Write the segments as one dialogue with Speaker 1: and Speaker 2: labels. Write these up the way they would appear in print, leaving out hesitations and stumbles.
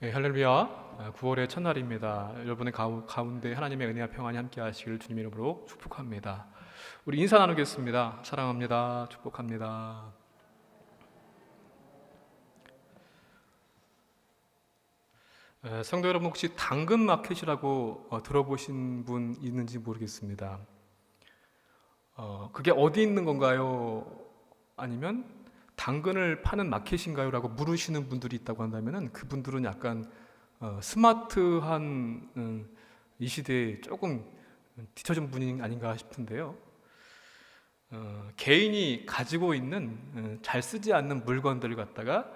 Speaker 1: 네, 할렐루야. 9월의 첫날입니다. 여러분의 가운데 하나님의 은혜와 평안이 함께 하시기를 주님 이름으로 축복합니다. 우리 인사 나누겠습니다. 사랑합니다. 축복합니다. 성도 여러분, 혹시 당근 마켓이라고 들어보신 분 있는지 모르겠습니다. 그게 어디 있는 건가요? 아니면 당근을 파는 마켓인가요? 라고 물으시는 분들이 있다고 한다면 그분들은 약간 스마트한 이 시대에 조금 뒤처진 분이 아닌가 싶은데요. 개인이 가지고 있는 잘 쓰지 않는 물건들을 갖다가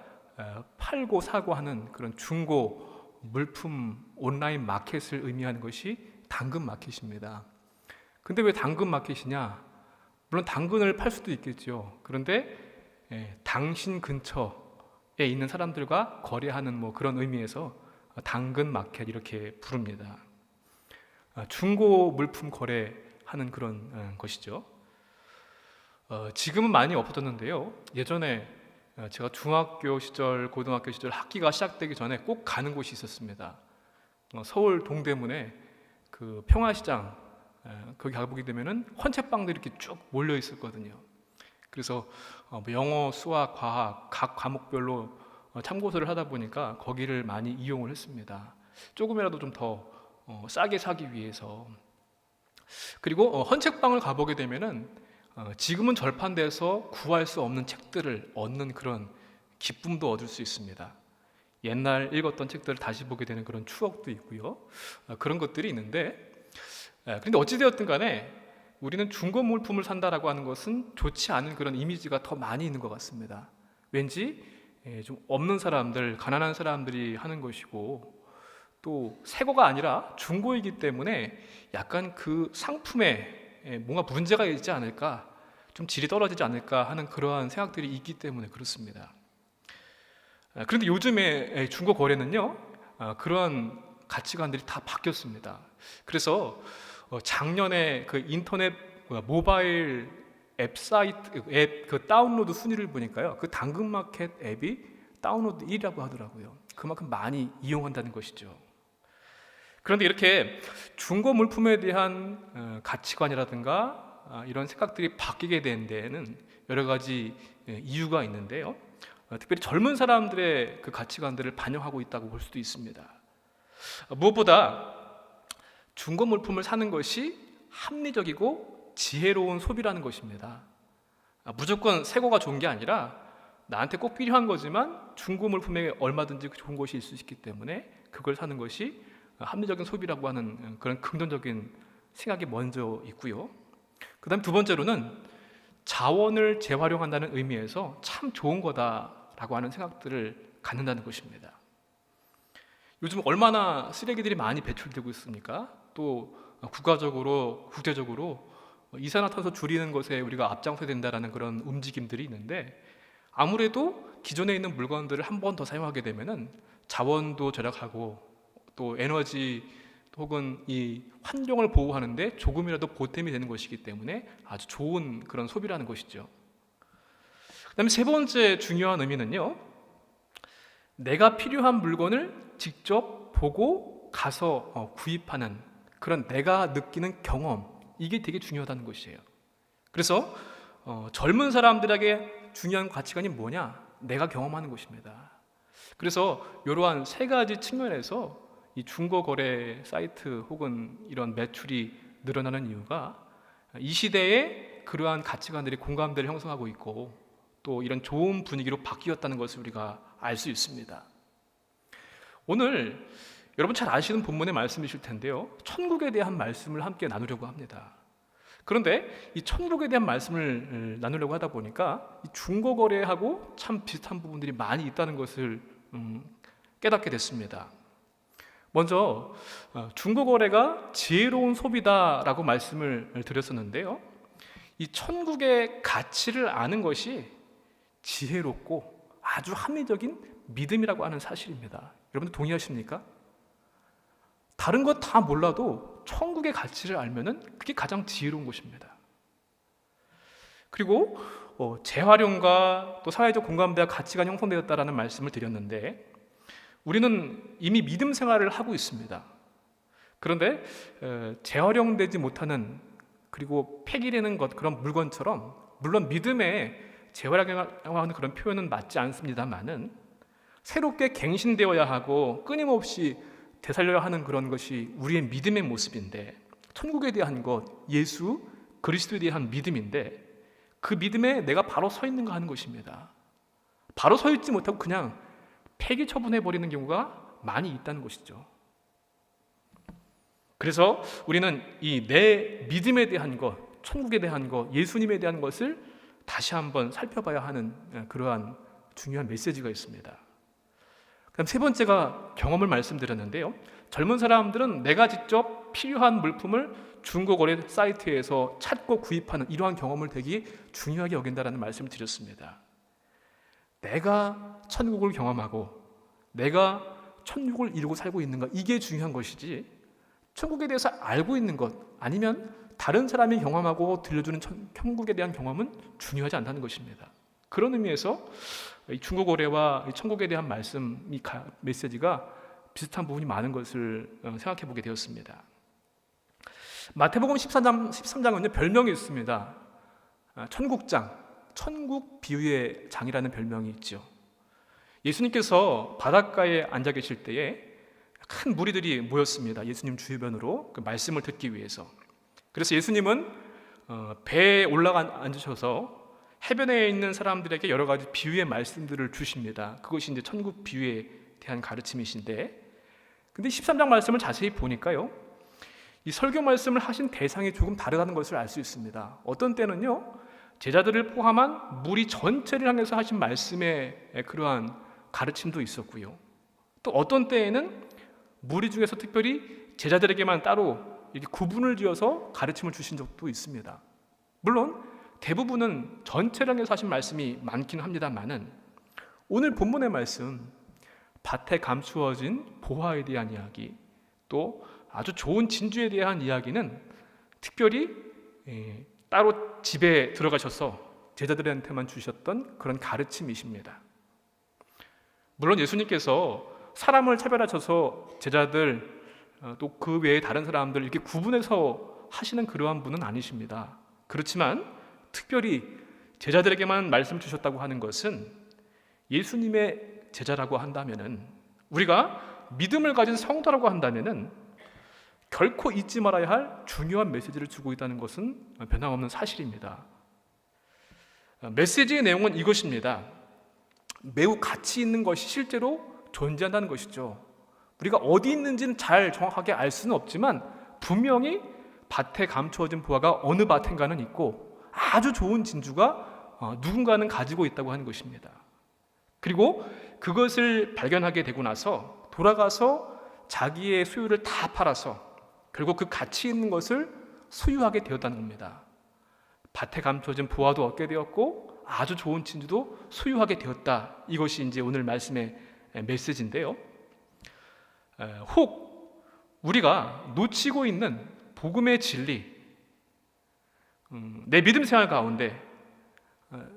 Speaker 1: 팔고 사고 하는 그런 중고 물품 온라인 마켓을 의미하는 것이 당근 마켓입니다. 근데 왜 당근 마켓이냐? 물론 당근을 팔 수도 있겠죠. 그런데 당신 근처에 있는 사람들과 거래하는 뭐 그런 의미에서 당근 마켓 이렇게 부릅니다. 중고 물품 거래하는 그런 것이죠. 지금은 많이 없어졌는데요. 예전에 제가 중학교 시절, 고등학교 시절 학기가 시작되기 전에 꼭 가는 곳이 있었습니다. 서울 동대문에 그 평화시장, 거기 가보게 되면은 헌책방들이 이렇게 쭉 몰려 있었거든요. 그래서 영어, 수학, 과학 각 과목별로 참고서를 하다 보니까 거기를 많이 이용을 했습니다. 조금이라도 좀 더 싸게 사기 위해서. 그리고 헌책방을 가보게 되면은 지금은 절판돼서 구할 수 없는 책들을 얻는 그런 기쁨도 얻을 수 있습니다. 옛날 읽었던 책들을 다시 보게 되는 그런 추억도 있고요. 그런 것들이 있는데, 그런데 어찌되었든 간에 우리는 중고 물품을 산다라고 하는 것은 좋지 않은 그런 이미지가 더 많이 있는 것 같습니다. 왠지 좀 없는 사람들, 가난한 사람들이 하는 것이고, 또 새거가 아니라 중고이기 때문에 약간 그 상품에 뭔가 문제가 있지 않을까, 좀 질이 떨어지지 않을까 하는 그러한 생각들이 있기 때문에 그렇습니다. 그런데 요즘에 중고 거래는요, 그러한 가치관들이 다 바뀌었습니다. 그래서 작년에 그 인터넷 모바일 앱 사이트 앱 그 다운로드 순위를 보니까요, 그 당근마켓 앱이 다운로드 1위라고 하더라고요. 그만큼 많이 이용한다는 것이죠. 그런데 이렇게 중고 물품에 대한 가치관이라든가 이런 생각들이 바뀌게 된 데에는 여러 가지 이유가 있는데요. 특별히 젊은 사람들의 그 가치관들을 반영하고 있다고 볼 수도 있습니다. 무엇보다 중고 물품을 사는 것이 합리적이고 지혜로운 소비라는 것입니다. 무조건 새거가 좋은 게 아니라 나한테 꼭 필요한 거지만 중고 물품에 얼마든지 좋은 것이 있을 수 있기 때문에 그걸 사는 것이 합리적인 소비라고 하는 그런 긍정적인 생각이 먼저 있고요. 그 다음 두 번째로는 자원을 재활용한다는 의미에서 참 좋은 거다라고 하는 생각들을 갖는다는 것입니다. 요즘 얼마나 쓰레기들이 많이 배출되고 있습니까? 또 국가적으로, 국제적으로 이산화탄소 줄이는 것에 우리가 앞장서야 된다는 그런 움직임들이 있는데, 아무래도 기존에 있는 물건들을 한 번 더 사용하게 되면은 자원도 절약하고 또 에너지 혹은 이 환경을 보호하는데 조금이라도 보탬이 되는 것이기 때문에 아주 좋은 그런 소비라는 것이죠. 그다음에 세 번째 중요한 의미는요, 내가 필요한 물건을 직접 보고 가서 구입하는 그런 내가 느끼는 경험, 이게 되게 중요하다는 것이에요. 그래서 젊은 사람들에게 중요한 가치관이 뭐냐? 내가 경험하는 것입니다. 그래서 이러한 세 가지 측면에서 이 중고 거래 사이트 혹은 이런 매출이 늘어나는 이유가 이 시대에 그러한 가치관들이 공감대를 형성하고 있고 또 이런 좋은 분위기로 바뀌었다는 것을 우리가 알 수 있습니다. 오늘 여러분 잘 아시는 본문의 말씀이실 텐데요, 천국에 대한 말씀을 함께 나누려고 합니다. 그런데 이 천국에 대한 말씀을 나누려고 하다 보니까 이 중고 거래하고 참 비슷한 부분들이 많이 있다는 것을 깨닫게 됐습니다. 먼저 중고 거래가 지혜로운 소비다라고 말씀을 드렸었는데요, 이 천국의 가치를 아는 것이 지혜롭고 아주 합리적인 믿음이라고 하는 사실입니다. 여러분들 동의하십니까? 다른 것 다 몰라도 천국의 가치를 알면은 그게 가장 지혜로운 것입니다. 그리고 재활용과 또 사회적 공감대와 가치가 형성되었다라는 말씀을 드렸는데, 우리는 이미 믿음 생활을 하고 있습니다. 그런데 재활용되지 못하는 그리고 폐기되는 것 그런 물건처럼 물론 믿음에 재활용하는 그런 표현은 맞지 않습니다만은 새롭게 갱신되어야 하고 끊임없이 되살려야 하는 그런 것이 우리의 믿음의 모습인데 천국에 대한 것, 예수, 그리스도에 대한 믿음인데 그 믿음에 내가 바로 서 있는가 하는 것입니다. 바로 서 있지 못하고 그냥 폐기 처분해버리는 경우가 많이 있다는 것이죠. 그래서 우리는 이 내 믿음에 대한 것, 천국에 대한 것, 예수님에 대한 것을 다시 한번 살펴봐야 하는 그러한 중요한 메시지가 있습니다. 그럼 세 번째가 경험을 말씀드렸는데요. 젊은 사람들은 내가 직접 필요한 물품을 중고거래 사이트에서 찾고 구입하는 이러한 경험을 되게 중요하게 여긴다라는 말씀을 드렸습니다. 내가 천국을 경험하고 내가 천국을 이루고 살고 있는가, 이게 중요한 것이지 천국에 대해서 알고 있는 것 아니면 다른 사람이 경험하고 들려주는 천국에 대한 경험은 중요하지 않다는 것입니다. 그런 의미에서 이 중고거래와 천국에 대한 말씀, 이 메시지가 비슷한 부분이 많은 것을 생각해 보게 되었습니다. 마태복음 13장은요 별명이 있습니다. 천국장, 천국 비유의 장이라는 별명이 있죠. 예수님께서 바닷가에 앉아 계실 때에 큰 무리들이 모였습니다. 예수님 주변으로 그 말씀을 듣기 위해서. 그래서 예수님은 배에 올라가 앉으셔서 해변에 있는 사람들에게 여러 가지 비유의 말씀들을 주십니다. 그것이 이제 천국 비유에 대한 가르침이신데, 근데 13장 말씀을 자세히 보니까요, 이 설교 말씀을 하신 대상이 조금 다르다는 것을 알 수 있습니다. 어떤 때는요, 제자들을 포함한 무리 전체를 향해서 하신 말씀의 그러한 가르침도 있었고요. 또 어떤 때에는 무리 중에서 특별히 제자들에게만 따로 이렇게 구분을 지어서 가르침을 주신 적도 있습니다. 물론 대부분은 전체를 향해서 하신 말씀이 많긴 합니다만은 오늘 본문의 말씀, 밭에 감추어진 보화에 대한 이야기, 또 아주 좋은 진주에 대한 이야기는 특별히 따로 집에 들어가셔서 제자들한테만 주셨던 그런 가르침이십니다. 물론 예수님께서 사람을 차별하셔서 제자들 또 그 외에 다른 사람들 이렇게 구분해서 하시는 그러한 분은 아니십니다. 그렇지만 특별히 제자들에게만 말씀 주셨다고 하는 것은 예수님의 제자라고 한다면은, 우리가 믿음을 가진 성도라고 한다면은 결코 잊지 말아야 할 중요한 메시지를 주고 있다는 것은 변함없는 사실입니다. 메시지의 내용은 이것입니다. 매우 가치 있는 것이 실제로 존재한다는 것이죠. 우리가 어디 있는지는 잘 정확하게 알 수는 없지만 분명히 밭에 감추어진 보화가 어느 밭인가는 있고 아주 좋은 진주가 누군가는 가지고 있다고 하는 것입니다. 그리고 그것을 발견하게 되고 나서 돌아가서 자기의 소유를 다 팔아서 결국 그 가치 있는 것을 소유하게 되었다는 겁니다. 밭에 감춰진 보화도 얻게 되었고 아주 좋은 진주도 소유하게 되었다. 이것이 이제 오늘 말씀의 메시지인데요. 혹 우리가 놓치고 있는 복음의 진리, 내 믿음 생활 가운데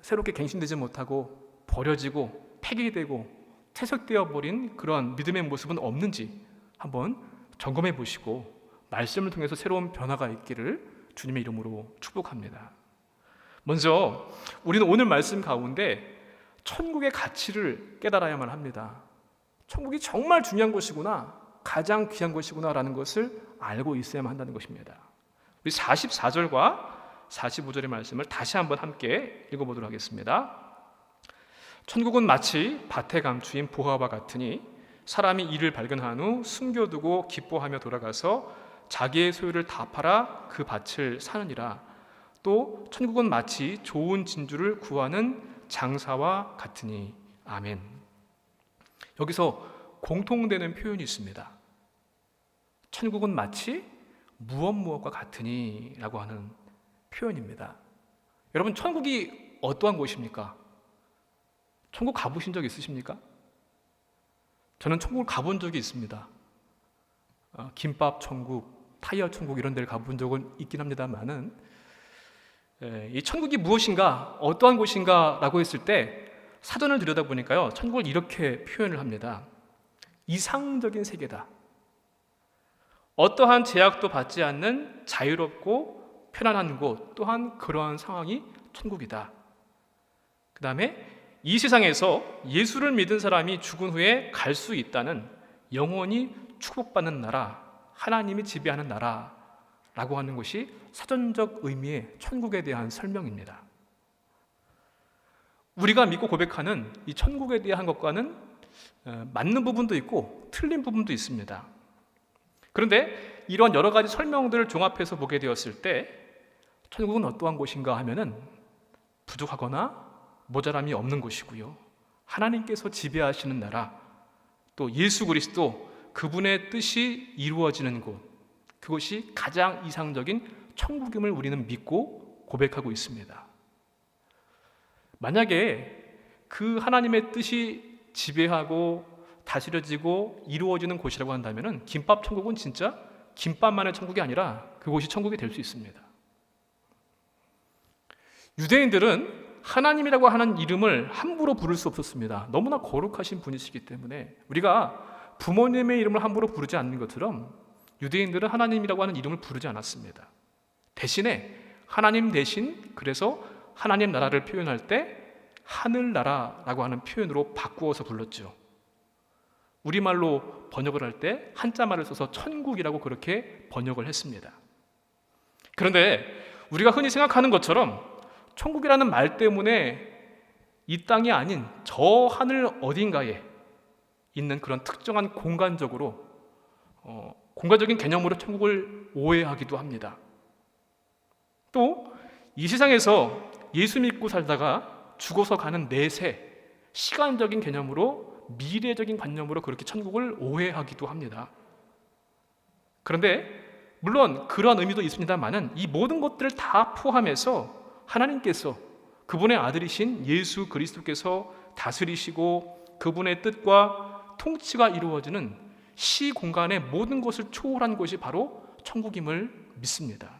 Speaker 1: 새롭게 갱신되지 못하고 버려지고 폐기되고 퇴색되어 버린 그런 믿음의 모습은 없는지 한번 점검해 보시고 말씀을 통해서 새로운 변화가 있기를 주님의 이름으로 축복합니다. 먼저 우리는 오늘 말씀 가운데 천국의 가치를 깨달아야만 합니다. 천국이 정말 중요한 것이구나, 가장 귀한 것이구나 라는 것을 알고 있어야만 한다는 것입니다. 우리 44절과 45절의 말씀을 다시 한번 함께 읽어보도록 하겠습니다. 천국은 마치 밭에 감추인 보화와 같으니 사람이 이를 발견한 후 숨겨두고 기뻐하며 돌아가서 자기의 소유를 다 팔아 그 밭을 사느니라. 또 천국은 마치 좋은 진주를 구하는 장사와 같으니. 아멘. 여기서 공통되는 표현이 있습니다. 천국은 마치 무엇과 같으니 라고 하는 표현입니다. 여러분, 천국이 어떠한 곳입니까? 천국 가보신 적 있으십니까? 저는 천국을 가본 적이 있습니다. 김밥 천국, 타이어 천국 이런 데를 가본 적은 있긴 합니다만은 이 천국이 무엇인가, 어떠한 곳인가 라고 했을 때 사전을 들여다보니까요, 천국을 이렇게 표현을 합니다. 이상적인 세계다. 어떠한 제약도 받지 않는 자유롭고 편안한 곳, 또한 그러한 상황이 천국이다. 그 다음에 이 세상에서 예수를 믿은 사람이 죽은 후에 갈 수 있다는 영원히 축복받는 나라, 하나님이 지배하는 나라라고 하는 것이 사전적 의미의 천국에 대한 설명입니다. 우리가 믿고 고백하는 이 천국에 대한 것과는 맞는 부분도 있고 틀린 부분도 있습니다. 그런데 이런 여러 가지 설명들을 종합해서 보게 되었을 때 천국은 어떠한 곳인가 하면은 부족하거나 모자람이 없는 곳이고요. 하나님께서 지배하시는 나라, 또 예수 그리스도 그분의 뜻이 이루어지는 곳, 그것이 가장 이상적인 천국임을 우리는 믿고 고백하고 있습니다. 만약에 그 하나님의 뜻이 지배하고 다스려지고 이루어지는 곳이라고 한다면 김밥 천국은 진짜 김밥만의 천국이 아니라 그곳이 천국이 될 수 있습니다. 유대인들은 하나님이라고 하는 이름을 함부로 부를 수 없었습니다. 너무나 거룩하신 분이시기 때문에 우리가 부모님의 이름을 함부로 부르지 않는 것처럼 유대인들은 하나님이라고 하는 이름을 부르지 않았습니다. 대신에 하나님 대신 그래서 하나님 나라를 표현할 때 하늘나라라고 하는 표현으로 바꾸어서 불렀죠. 우리말로 번역을 할 때 한자말을 써서 천국이라고 그렇게 번역을 했습니다. 그런데 우리가 흔히 생각하는 것처럼 천국이라는 말 때문에 이 땅이 아닌 저 하늘 어딘가에 있는 그런 특정한 공간적으로 공간적인 개념으로 천국을 오해하기도 합니다. 또 이 세상에서 예수 믿고 살다가 죽어서 가는 내세, 시간적인 개념으로 미래적인 관념으로 그렇게 천국을 오해하기도 합니다. 그런데 물론 그런 의미도 있습니다만은 이 모든 것들을 다 포함해서 하나님께서 그분의 아들이신 예수 그리스도께서 다스리시고 그분의 뜻과 통치가 이루어지는 시공간의 모든 것을 초월한 것이 바로 천국임을 믿습니다.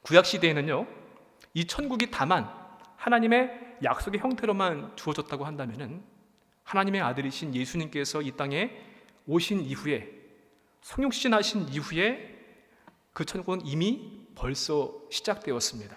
Speaker 1: 구약시대에는요, 이 천국이 다만 하나님의 약속의 형태로만 주어졌다고 한다면 하나님의 아들이신 예수님께서 이 땅에 오신 이후에 성육신하신 이후에 그 천국은 이미 벌써 시작되었습니다.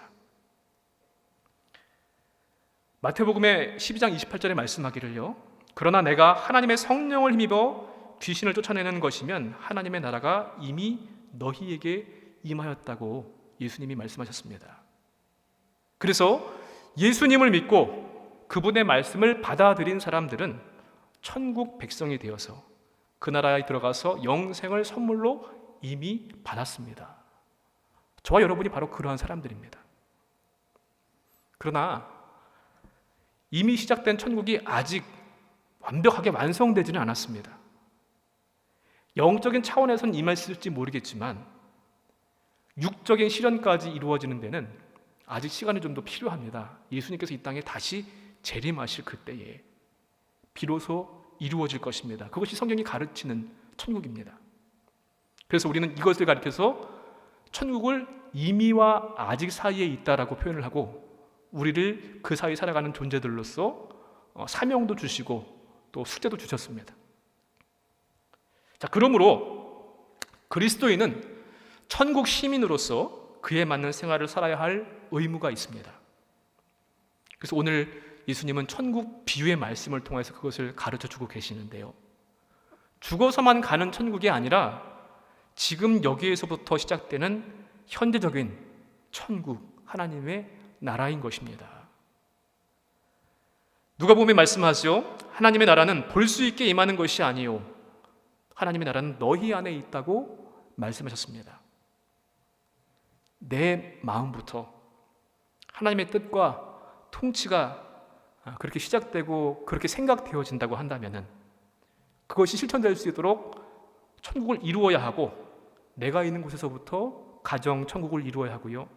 Speaker 1: 마태복음의 12장 28절에 말씀하기를요, 그러나 내가 하나님의 성령을 힘입어 귀신을 쫓아내는 것이면 하나님의 나라가 이미 너희에게 임하였다고 예수님이 말씀하셨습니다. 그래서 예수님을 믿고 그분의 말씀을 받아들인 사람들은 천국 백성이 되어서 그 나라에 들어가서 영생을 선물로 이미 받았습니다. 저와 여러분이 바로 그러한 사람들입니다. 그러나 이미 시작된 천국이 아직 완벽하게 완성되지는 않았습니다. 영적인 차원에서는 임했을지 모르겠지만 육적인 실현까지 이루어지는 데는 아직 시간이 좀 더 필요합니다. 예수님께서 이 땅에 다시 재림하실 그때에 비로소 이루어질 것입니다. 그것이 성경이 가르치는 천국입니다. 그래서 우리는 이것을 가리켜서 천국을 이미와 아직 사이에 있다라고 표현을 하고 우리를 그 사이에 살아가는 존재들로서 사명도 주시고 또 숙제도 주셨습니다. 자, 그러므로 그리스도인은 천국 시민으로서 그에 맞는 생활을 살아야 할 의무가 있습니다. 그래서 오늘 예수님은 천국 비유의 말씀을 통해서 그것을 가르쳐주고 계시는데요, 죽어서만 가는 천국이 아니라 지금 여기에서부터 시작되는 현재적인 천국, 하나님의 나라인 것입니다. 누가복음에 말씀하죠. 하나님의 나라는 볼 수 있게 임하는 것이 아니요 하나님의 나라는 너희 안에 있다고 말씀하셨습니다. 내 마음부터 하나님의 뜻과 통치가 그렇게 시작되고 그렇게 생각되어진다고 한다면 그것이 실천될 수 있도록 천국을 이루어야 하고, 내가 있는 곳에서부터 가정 천국을 이루어야 하고요,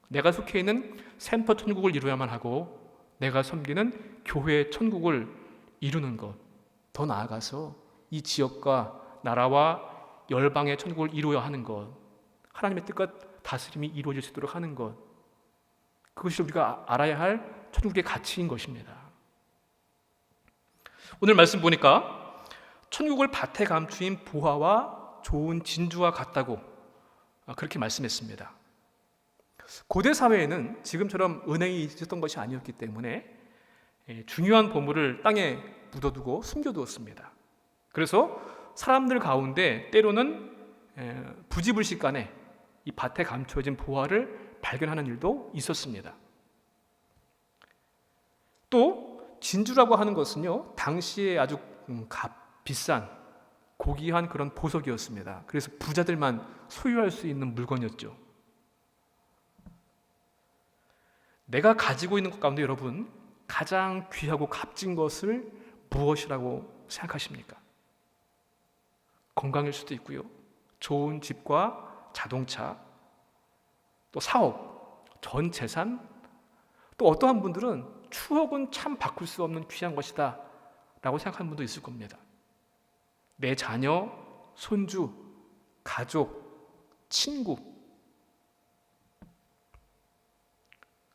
Speaker 1: 내가 속해 있는 센터 천국을 이루어야만 하고, 내가 섬기는 교회 천국을 이루는 것, 더 나아가서 이 지역과 나라와 열방의 천국을 이루어야 하는 것, 하나님의 뜻과 다스림이 이루어질 수 있도록 하는 것, 그것이 우리가 알아야 할 천국의 가치인 것입니다. 오늘 말씀 보니까 천국을 밭에 감추인 보화와 좋은 진주와 같다고 그렇게 말씀했습니다. 고대 사회에는 지금처럼 은행이 있었던 것이 아니었기 때문에 중요한 보물을 땅에 묻어두고 숨겨두었습니다. 그래서 사람들 가운데 때로는 부지불식간에 이 밭에 감춰진 보화를 발견하는 일도 있었습니다. 또 진주라고 하는 것은요, 당시에 아주 비싼 고귀한 그런 보석이었습니다. 그래서 부자들만 소유할 수 있는 물건이었죠. 내가 가지고 있는 것 가운데 여러분, 가장 귀하고 값진 것을 무엇이라고 생각하십니까? 건강일 수도 있고요, 좋은 집과 자동차, 또 사업, 전 재산, 또 어떠한 분들은 추억은 참 바꿀 수 없는 귀한 것이다 라고 생각하는 분도 있을 겁니다. 내 자녀, 손주, 가족, 친구.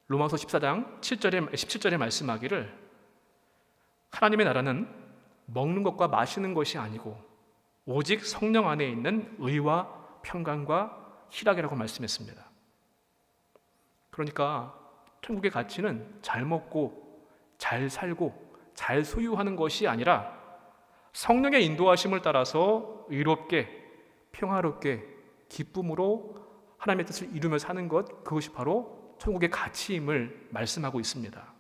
Speaker 1: 로마서 14장 17절에 말씀하기를 하나님의 나라는 먹는 것과 마시는 것이 아니고 오직 성령 안에 있는 의와 평강과 희락이라고 말씀했습니다. 그러니까 천국의 가치는 잘 먹고 잘 살고 잘 소유하는 것이 아니라 성령의 인도하심을 따라서 의롭게 평화롭게 기쁨으로 하나님의 뜻을 이루며 사는 것, 그것이 바로 천국의 가치임을 말씀하고 있습니다.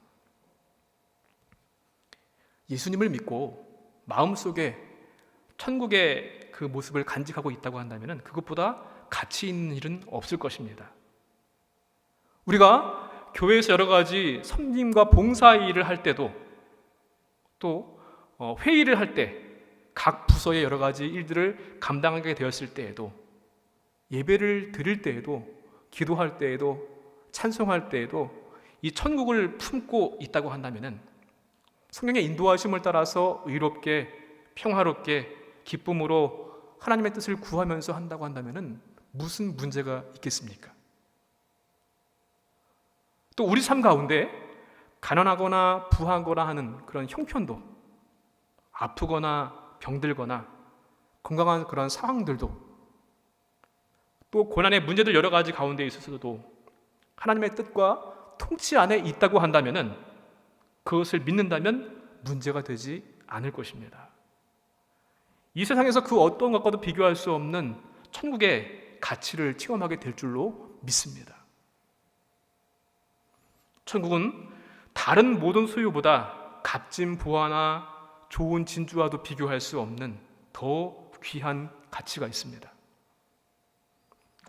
Speaker 1: 예수님을 믿고 마음속에 천국의 그 모습을 간직하고 있다고 한다면 그것보다 가치 있는 일은 없을 것입니다. 우리가 교회에서 여러 가지 섬김과 봉사 일을 할 때도, 또 회의를 할 때 각 부서의 여러 가지 일들을 감당하게 되었을 때에도, 예배를 드릴 때에도, 기도할 때에도, 찬송할 때에도 이 천국을 품고 있다고 한다면 성령의 인도하심을 따라서 의롭게 평화롭게 기쁨으로 하나님의 뜻을 구하면서 한다고 한다면 무슨 문제가 있겠습니까? 또 우리 삶 가운데 가난하거나 부하거나 하는 그런 형편도, 아프거나 병들거나 건강한 그런 상황들도, 또 고난의 문제들 여러 가지 가운데 있어서도 하나님의 뜻과 통치 안에 있다고 한다면 그것을 믿는다면 문제가 되지 않을 것입니다. 이 세상에서 그 어떤 것과도 비교할 수 없는 천국의 가치를 체험하게 될 줄로 믿습니다. 천국은 다른 모든 소유보다 값진 보화나 좋은 진주와도 비교할 수 없는 더 귀한 가치가 있습니다.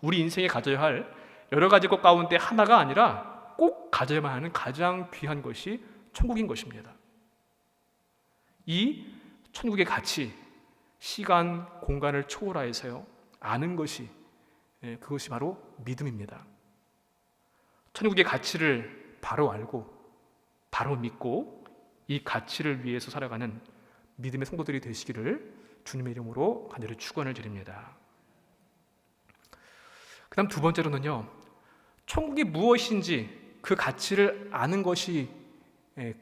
Speaker 1: 우리 인생에 가져야 할 여러 가지 것 가운데 하나가 아니라 꼭 가져야만 하는 가장 귀한 것이 천국인 것입니다. 이 천국의 가치, 시간, 공간을 초월하여서요 아는 것이, 그것이 바로 믿음입니다. 천국의 가치를 바로 알고 바로 믿고 이 가치를 위해서 살아가는 믿음의 성도들이 되시기를 주님의 이름으로 간절히 축원을 드립니다. 그 다음 두 번째로는요, 천국이 무엇인지 그 가치를 아는 것이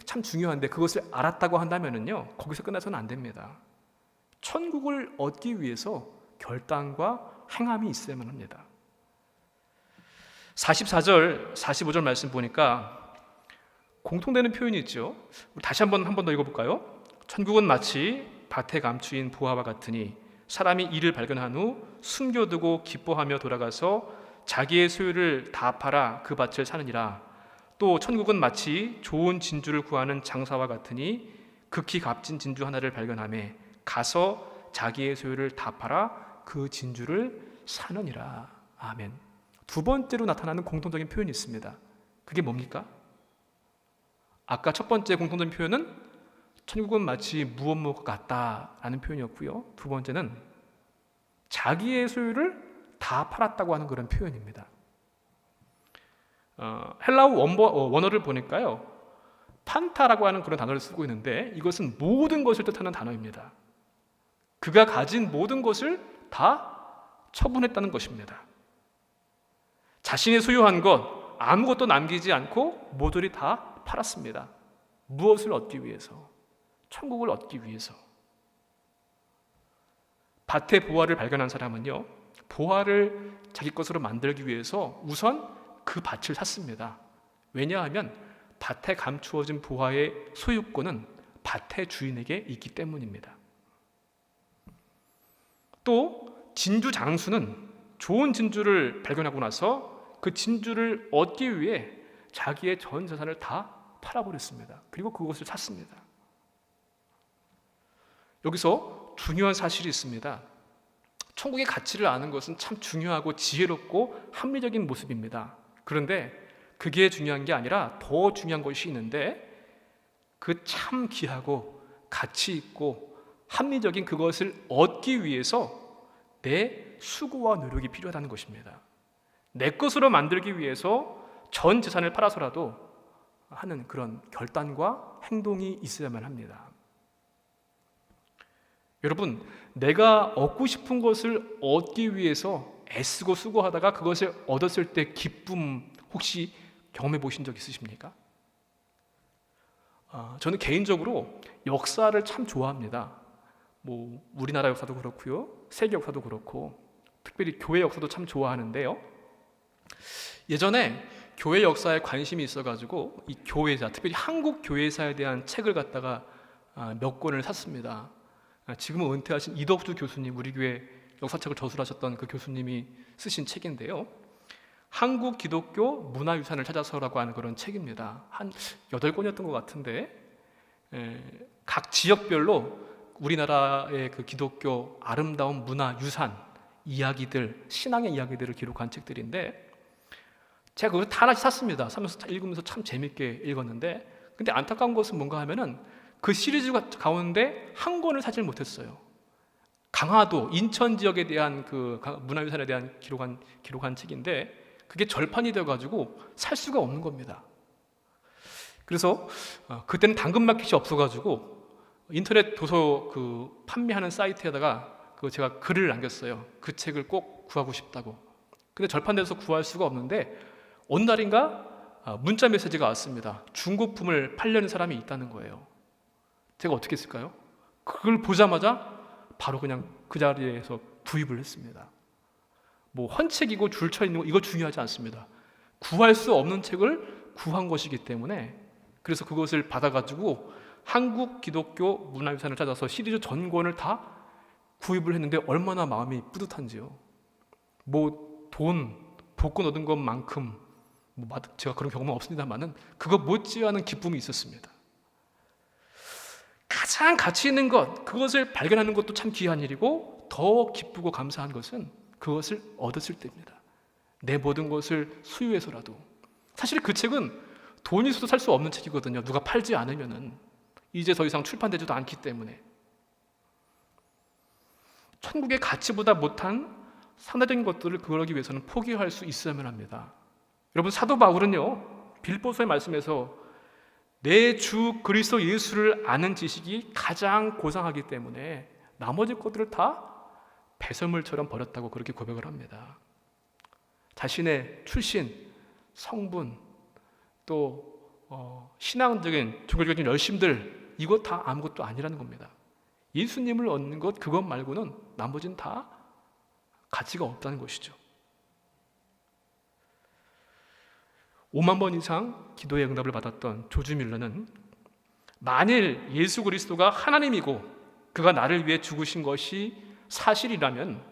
Speaker 1: 참 중요한데 그것을 알았다고 한다면요 거기서 끝나서는 안 됩니다. 천국을 얻기 위해서 결단과 행함이 있어야만 합니다. 44절, 45절 말씀 보니까 공통되는 표현이 있죠. 다시 한 번 더 읽어볼까요? 천국은 마치 밭에 감추인 보화와 같으니 사람이 이를 발견한 후 숨겨두고 기뻐하며 돌아가서 자기의 소유를 다 팔아 그 밭을 사느니라. 또 천국은 마치 좋은 진주를 구하는 장사와 같으니 극히 값진 진주 하나를 발견하며 가서 자기의 소유를 다 팔아 그 진주를 사느니라. 아멘. 두 번째로 나타나는 공통적인 표현이 있습니다. 그게 뭡니까? 아까 첫 번째 공통적인 표현은 천국은 마치 무엇 같다라는 표현이었고요. 두 번째는 자기의 소유를 다 팔았다고 하는 그런 표현입니다. 헬라어 원어를 보니까요, 판타라고 하는 그런 단어를 쓰고 있는데 이것은 모든 것을 뜻하는 단어입니다. 그가 가진 모든 것을 다 처분했다는 것입니다. 자신이 소유한 것 아무것도 남기지 않고 모조리 다 팔았습니다. 무엇을 얻기 위해서? 천국을 얻기 위해서. 밭의 보화를 발견한 사람은요, 보화를 자기 것으로 만들기 위해서 우선 그 밭을 샀습니다. 왜냐하면 밭에 감추어진 보화의 소유권은 밭의 주인에게 있기 때문입니다. 또 진주 장수는 좋은 진주를 발견하고 나서 그 진주를 얻기 위해 자기의 전 재산을 다 팔아버렸습니다. 그리고 그것을 샀습니다. 여기서 중요한 사실이 있습니다. 천국의 가치를 아는 것은 참 중요하고 지혜롭고 합리적인 모습입니다. 그런데 그게 중요한 게 아니라 더 중요한 것이 있는데, 그 참 귀하고 가치 있고 합리적인 그것을 얻기 위해서 내 수고와 노력이 필요하다는 것입니다. 내 것으로 만들기 위해서 전 재산을 팔아서라도 하는 그런 결단과 행동이 있어야만 합니다. 여러분, 내가 얻고 싶은 것을 얻기 위해서 애쓰고 수고하다가 그것을 얻었을 때 기쁨 혹시 경험해 보신 적 있으십니까? 저는 개인적으로 역사를 참 좋아합니다. 우리나라 역사도 그렇고요, 세계 역사도 그렇고, 특별히 교회 역사도 참 좋아하는데요. 예전에 교회 역사에 관심이 있어가지고 이 교회사, 특별히 한국 교회사에 대한 책을 갖다가 몇 권을 샀습니다. 지금은 은퇴하신 이덕수 교수님, 우리 교회 역사책을 저술하셨던 그 교수님이 쓰신 책인데요. 한국 기독교 문화유산을 찾아서라고 하는 그런 책입니다. 한 8권이었던 것 같은데, 각 지역별로 우리나라의 그 기독교 아름다운 문화유산 이야기들, 신앙의 이야기들을 기록한 책들인데, 제가 그걸 다 하나씩 샀습니다. 읽으면서 참 재밌게 읽었는데, 근데 안타까운 것은 뭔가 하면은 그 시리즈 가운데 한 권을 사질 못했어요. 강화도, 인천 지역에 대한 그 문화유산에 대한 기록한 책인데, 그게 절판이 되어가지고 살 수가 없는 겁니다. 그래서 그때는 당근마켓이 없어가지고 인터넷 도서 그 판매하는 사이트에다가 제가 글을 남겼어요. 그 책을 꼭 구하고 싶다고. 근데 절판돼서 구할 수가 없는데 어느 날인가 문자 메시지가 왔습니다. 중고품을 팔려는 사람이 있다는 거예요. 제가 어떻게 했을까요? 그걸 보자마자 바로 그냥 그 자리에서 구입을 했습니다. 헌책이고 줄 쳐 있는 거 이거 중요하지 않습니다. 구할 수 없는 책을 구한 것이기 때문에, 그래서 그것을 받아가지고 한국 기독교 문화유산을 찾아서 시리즈 전권을 다 구입을 했는데 얼마나 마음이 뿌듯한지요. 돈, 복권 얻은 것만큼 제가 그런 경험은 없습니다만은 그거 못지않은 기쁨이 있었습니다. 가장 가치 있는 것, 그것을 발견하는 것도 참 귀한 일이고, 더 기쁘고 감사한 것은 그것을 얻었을 때입니다. 내 모든 것을 수유해서라도. 사실 그 책은 돈이 있어도 살 수 없는 책이거든요. 누가 팔지 않으면은 이제 더 이상 출판되지도 않기 때문에. 천국의 가치보다 못한 상대적인 것들을 그러기 위해서는 포기할 수 있어야만 합니다. 여러분, 사도 바울은요, 빌보서의 말씀에서 내 주 그리스도 예수를 아는 지식이 가장 고상하기 때문에 나머지 것들을 다 배설물처럼 버렸다고 그렇게 고백을 합니다. 자신의 출신, 성분, 또 신앙적인 종교적인 열심들, 이것 다 아무것도 아니라는 겁니다. 예수님을 얻는 것, 그것 말고는 나머지는 다 가치가 없다는 것이죠. 5만 번 이상 기도의 응답을 받았던 조지 밀러는 만일 예수 그리스도가 하나님이고 그가 나를 위해 죽으신 것이 사실이라면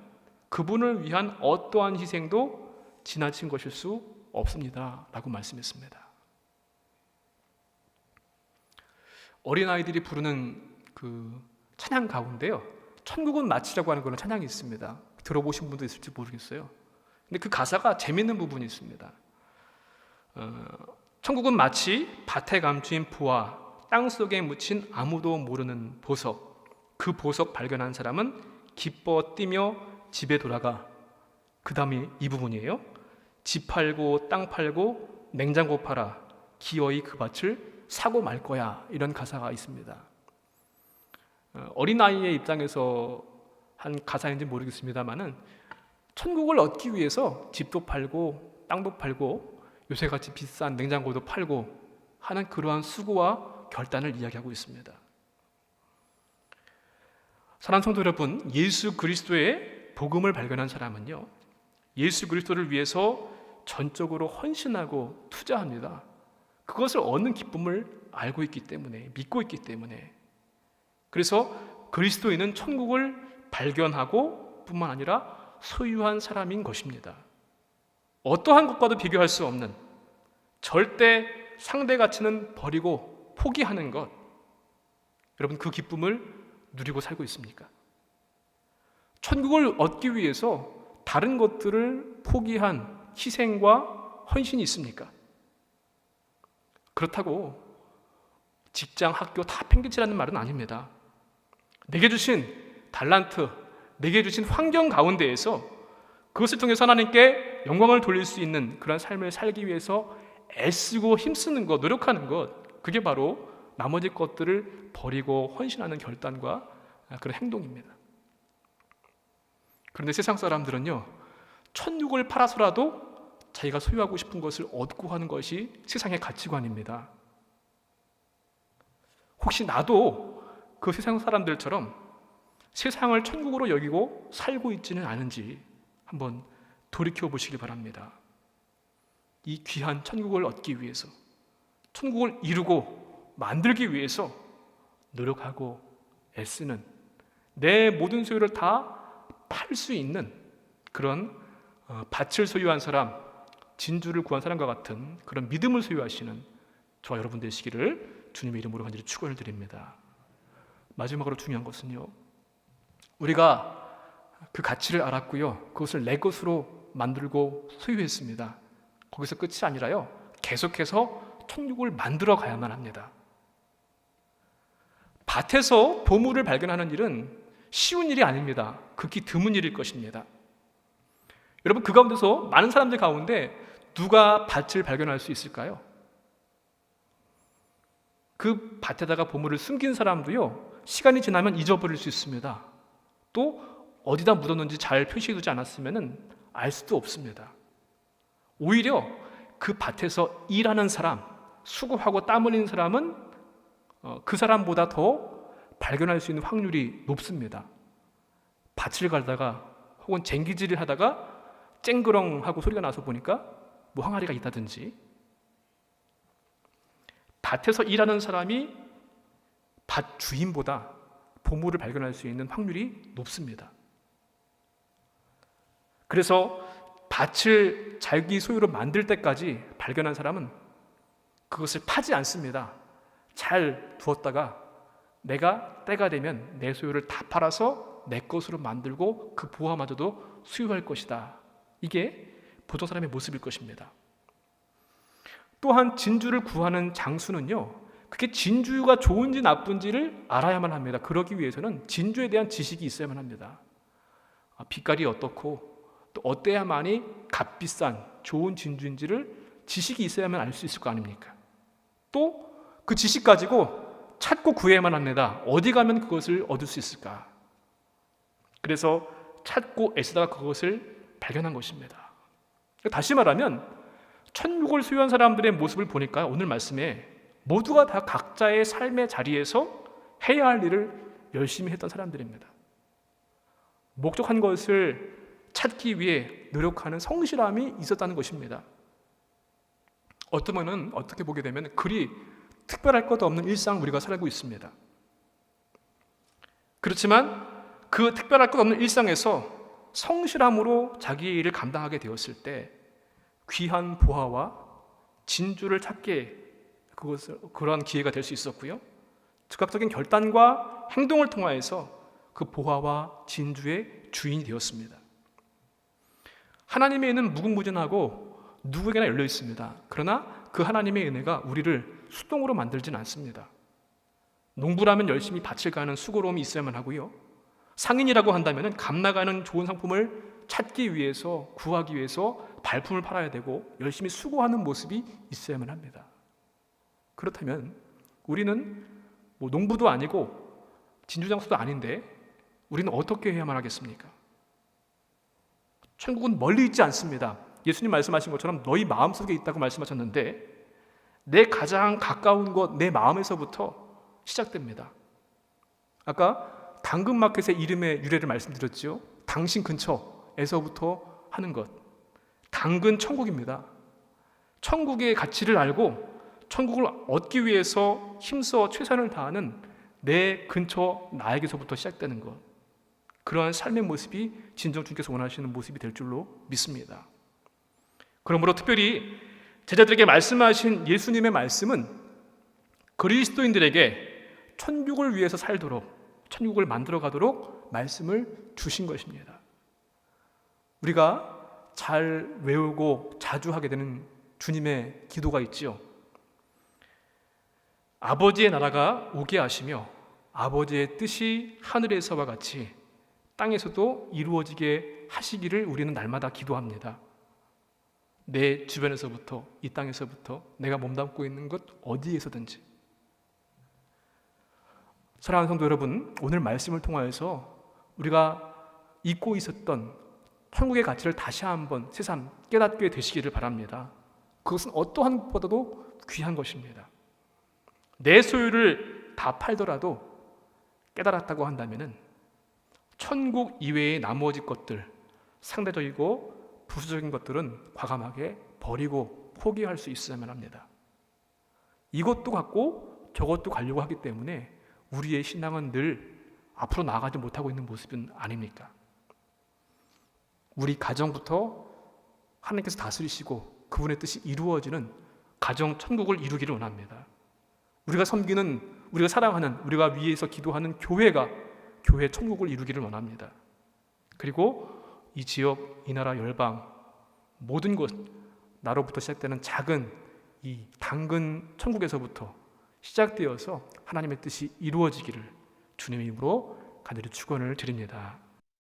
Speaker 1: 그분을 위한 어떠한 희생도 지나친 것일 수 없습니다 라고 말씀했습니다. 어린아이들이 부르는 그 찬양 가운데요, 천국은 마치라고 하는 그런 찬양이 있습니다. 들어보신 분도 있을지 모르겠어요. 근데 그 가사가 재밌는 부분이 있습니다. 천국은 마치 밭에 감추인 부와 땅속에 묻힌 아무도 모르는 보석, 그 보석 발견한 사람은 기뻐 뛰며 집에 돌아가. 그 다음이 이 부분이에요. 집 팔고 땅 팔고 냉장고 팔아 기어이 그 밭을 사고 말 거야, 이런 가사가 있습니다. 어린아이의 입장에서 한 가사인지 모르겠습니다만은 천국을 얻기 위해서 집도 팔고 땅도 팔고 요새같이 비싼 냉장고도 팔고 하는 그러한 수고와 결단을 이야기하고 있습니다. 사랑하는 성도 여러분, 예수 그리스도의 복음을 발견한 사람은요, 예수 그리스도를 위해서 전적으로 헌신하고 투자합니다. 그것을 얻는 기쁨을 알고 있기 때문에, 믿고 있기 때문에. 그래서 그리스도인은 천국을 발견하고 뿐만 아니라 소유한 사람인 것입니다. 어떠한 것과도 비교할 수 없는, 절대 상대 가치는 버리고 포기하는 것, 여러분 그 기쁨을 누리고 살고 있습니까? 천국을 얻기 위해서 다른 것들을 포기한 희생과 헌신이 있습니까? 그렇다고 직장, 학교 다 팽개치라는 말은 아닙니다. 내게 주신 달란트, 내게 주신 환경 가운데에서 그것을 통해서 하나님께 영광을 돌릴 수 있는 그런 삶을 살기 위해서 애쓰고 힘쓰는 것, 노력하는 것, 그게 바로 나머지 것들을 버리고 헌신하는 결단과 그런 행동입니다. 그런데 세상 사람들은요, 천국을 팔아서라도 자기가 소유하고 싶은 것을 얻고 하는 것이 세상의 가치관입니다. 혹시 나도 그 세상 사람들처럼 세상을 천국으로 여기고 살고 있지는 않은지 한번 돌이켜 보시기 바랍니다. 이 귀한 천국을 얻기 위해서, 천국을 이루고 만들기 위해서 노력하고 애쓰는, 내 모든 소유를 다 팔 수 있는 그런 밭을 소유한 사람, 진주를 구한 사람과 같은 그런 믿음을 소유하시는 저와 여러분 되시기를 주님의 이름으로 간절히 축원을 드립니다. 마지막으로 중요한 것은요, 우리가 그 가치를 알았고요, 그것을 내 것으로 만들고 소유했습니다. 거기서 끝이 아니라요, 계속해서 천국을 만들어 가야만 합니다. 밭에서 보물을 발견하는 일은 쉬운 일이 아닙니다. 극히 드문 일일 것입니다. 여러분, 그 가운데서 많은 사람들 가운데 누가 밭을 발견할 수 있을까요? 그 밭에다가 보물을 숨긴 사람도요, 시간이 지나면 잊어버릴 수 있습니다. 또 어디다 묻었는지 잘 표시해두지 않았으면 알 수도 없습니다. 오히려 그 밭에서 일하는 사람, 수고하고 땀 흘리는 사람은 그 사람보다 더 발견할 수 있는 확률이 높습니다. 밭을 갈다가 혹은 쟁기질을 하다가 쨍그렁 하고 소리가 나서 보니까 뭐 항아리가 있다든지, 밭에서 일하는 사람이 밭 주인보다 보물을 발견할 수 있는 확률이 높습니다. 그래서 밭을 자기 소유로 만들 때까지 발견한 사람은 그것을 파지 않습니다. 잘 두었다가 내가 때가 되면 내 소유를 다 팔아서 내 것으로 만들고 그 부하마저도 수유할 것이다. 이게 보통 사람의 모습일 것입니다. 또한 진주를 구하는 장수는요, 그게 진주가 좋은지 나쁜지를 알아야만 합니다. 그러기 위해서는 진주에 대한 지식이 있어야만 합니다. 빛깔이 어떻고 또 어때야만이 값비싼 좋은 진주인지를 지식이 있어야만 알 수 있을 거 아닙니까? 또 그 지식 가지고 찾고 구해야만 합니다. 어디 가면 그것을 얻을 수 있을까? 그래서 찾고 애쓰다가 그것을 발견한 것입니다. 다시 말하면 천국을 소유한 사람들의 모습을 보니까 오늘 말씀에 모두가 다 각자의 삶의 자리에서 해야 할 일을 열심히 했던 사람들입니다. 목적한 것을 찾기 위해 노력하는 성실함이 있었다는 것입니다. 어떻게 보게 되면 그리 특별할 것 없는 일상 우리가 살고 있습니다. 그렇지만 그 특별할 것 없는 일상에서 성실함으로 자기의 일을 감당하게 되었을 때 귀한 보화와 진주를 찾게 그러한 기회가 될 수 있었고요, 즉각적인 결단과 행동을 통하여서 그 보화와 진주의 주인이 되었습니다. 하나님의 은혜는 무궁무진하고 누구에게나 열려 있습니다. 그러나 그 하나님의 은혜가 우리를 수동으로 만들지는 않습니다. 농부라면 열심히 밭을 가는 수고로움이 있어야만 하고요, 상인이라고 한다면 값 나가는 좋은 상품을 찾기 위해서, 구하기 위해서 발품을 팔아야 되고 열심히 수고하는 모습이 있어야만 합니다. 그렇다면 우리는 농부도 아니고 진주장수도 아닌데 우리는 어떻게 해야만 하겠습니까? 천국은 멀리 있지 않습니다. 예수님 말씀하신 것처럼 너희 마음속에 있다고 말씀하셨는데 내 가장 가까운 곳, 내 마음에서부터 시작됩니다. 아까 당근마켓의 이름의 유래를 말씀드렸죠. 당신 근처에서부터 하는 것. 당근 천국입니다. 천국의 가치를 알고 천국을 얻기 위해서 힘써 최선을 다하는 내 근처 나에게서부터 시작되는 것. 그러한 삶의 모습이 진정 주님께서 원하시는 모습이 될 줄로 믿습니다. 그러므로 특별히 제자들에게 말씀하신 예수님의 말씀은 그리스도인들에게 천국을 위해서 살도록, 천국을 만들어 가도록 말씀을 주신 것입니다. 우리가 잘 외우고 자주 하게 되는 주님의 기도가 있지요. 아버지의 나라가 오게 하시며 아버지의 뜻이 하늘에서와 같이 땅에서도 이루어지게 하시기를 우리는 날마다 기도합니다. 내 주변에서부터, 이 땅에서부터, 내가 몸담고 있는 것 어디에서든지. 사랑하는 성도 여러분, 오늘 말씀을 통하여서 우리가 잊고 있었던 천국의 가치를 다시 한번 새삼 깨닫게 되시기를 바랍니다. 그것은 어떠한 것보다도 귀한 것입니다. 내 소유를 다 팔더라도 깨달았다고 한다면 천국 이외의 나머지 것들, 상대적이고 부수적인 것들은 과감하게 버리고 포기할 수 있어야만 합니다. 이것도 갖고 저것도 가려고 하기 때문에 우리의 신앙은 늘 앞으로 나아가지 못하고 있는 모습은 아닙니까? 우리 가정부터 하나님께서 다스리시고 그분의 뜻이 이루어지는 가정 천국을 이루기를 원합니다. 우리가 섬기는, 우리가 사랑하는, 우리가 위에서 기도하는 교회가 교회 천국을 이루기를 원합니다. 그리고 이 지역, 이 나라, 열방 모든 곳, 나로부터 시작되는 작은 이 당근 천국에서부터 시작되어서 하나님의 뜻이 이루어지기를 주님의 이름으로 간절히 축원을 드립니다.